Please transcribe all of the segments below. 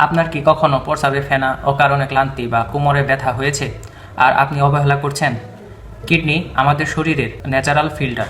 আপনার কি কখনো প্রস্রাবে ফেনা, অকারণে ক্লান্তি বা কোমরে ব্যথা হয়েছে আর আপনি অবহেলা করছেন? কিডনি আমাদের শরীরের ন্যাচারাল ফিল্টার।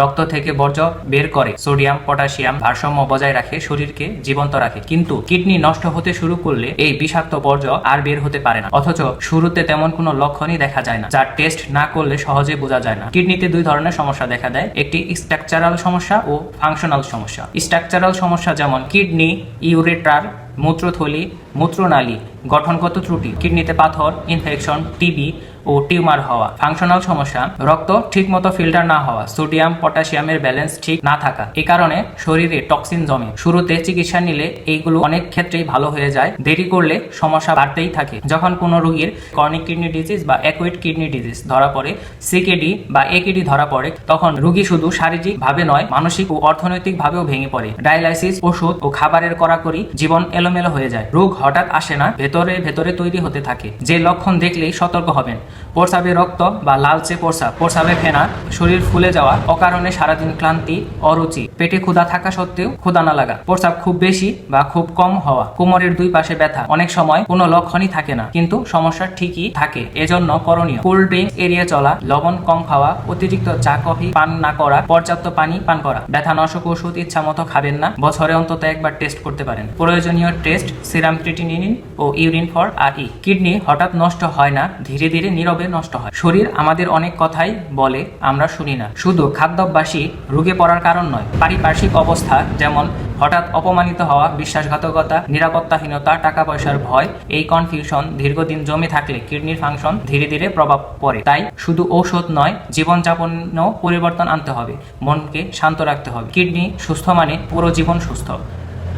রক্ত থেকে বর্জ্য বের করে সোডিয়াম, পটাশিয়াম ভারসাম্য বজায় রাখে, শরীরকে জীবন্ত রাখে। কিন্তু কিডনি নষ্ট হতে শুরু করলে এই বিষাক্ত বর্জ্য আর বের হতে পারে না। অথচ শুরুতে তেমন কোনো লক্ষণই দেখা যায় না, যার টেস্ট না করলে সহজে বোঝা যায় না। কিডনিতে দুই ধরনের সমস্যা দেখা দেয়, একটি স্ট্রাকচারাল সমস্যা ও ফাংশনাল সমস্যা। স্ট্রাকচারাল সমস্যা যেমন কিডনি, ইউরেট্রার, মূত্রথলি, মূত্রনালী, গঠনগত ত্রুটি, কিডনিতে পাথর, ইনফেকশন, টিবি ও টিউমার হওয়া। ফাংশনাল সমস্যা রক্ত ঠিকমতো ফিল্টার না হওয়া, সোডিয়াম পটাশিয়ামের ব্যালেন্স ঠিক না থাকা। এ কারণে শরীরে টক্সিন জমে। শুরুতে চিকিৎসা নিলে এইগুলো অনেক ক্ষেত্রেই ভালো হয়ে যায়, দেরি করলে সমস্যা বাড়তেই থাকে। যখন কোনো রোগীর ক্রনিক কিডনি ডিজিজ বা অ্যাকুইট কিডনি ডিজিজ ধরা পড়ে, সিকেডি বা একেডি ধরা পড়ে, তখন রোগী শুধু শারীরিকভাবে নয়, মানসিক ও অর্থনৈতিকভাবেও ভেঙে পড়ে। ডায়ালাইসিস, ওষুধ ও খাবারের কড়াকড়ি, জীবন এলোমেলো হয়ে যায়। রোগ হঠাৎ আসে না, ভেতরে ভেতরে তৈরি হতে থাকে। যে লক্ষণ দেখলেই সতর্ক হবেন: প্রস্রাবে রক্ত বা লালচে প্রস্রাব, প্রস্রাবে ফেনা, শরীর ফুলে যাওয়া, অকারণে সারাদিন ক্লান্তি, অরুচি, পেটে ক্ষুধা থাকা সত্ত্বেও ক্ষুধা না লাগা, প্রস্রাব খুব বেশি বা খুব কম হওয়া, কোমরের দুই পাশে ব্যথা। অনেক সময় কোনো লক্ষণই থাকে না, কিন্তু সমস্যা ঠিকই থাকে। এজন্য করণীয়: কোল্ড ড্রিঙ্কস এড়িয়ে চলা, লবণ কম খাওয়া, অতিরিক্ত চা কফি পান না করা, পর্যাপ্ত পানি পান করা। ব্যথানাশক ওষুধ ইচ্ছা মতো খাবেন না, বছরে অন্তত একবার টেস্ট করতে পারেন। প্রয়োজনীয় টেস্ট: সিরাম ক্রিয়েটিনিন ও ইউরিন ফর RE। কিডনি হঠাৎ নষ্ট হয় না, ধীরে ধীরে নীরবে নষ্ট হয়। শরীর আমাদের অনেক কথাই বলে, আমরা শুনি না। শুধু খাদ্যাভ্যাসই রোগে পড়ার কারণ নয়, পারিপার্শ্বিক অবস্থা যেমন হঠাৎ অপমানিত হওয়া, বিশ্বাসঘাতকতা, নিরাপত্তাহীনতা, টাকা পয়সার ভয়, এই কনফিউশন দীর্ঘদিন জমে থাকলে কিডনির ফাংশন ধীরে ধীরে প্রভাব পড়ে। তাই শুধু ঔষধ নয়, জীবনযাপনেও পরিবর্তন আনতে হবে, মনকে শান্ত রাখতে হবে। কিডনি সুস্থ মানে পুরো জীবন সুস্থ।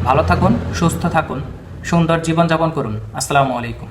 ভালো থাকুন, সুস্থ থাকুন, সুন্দর জীবনযাপন করুন। আসসালামু আলাইকুম।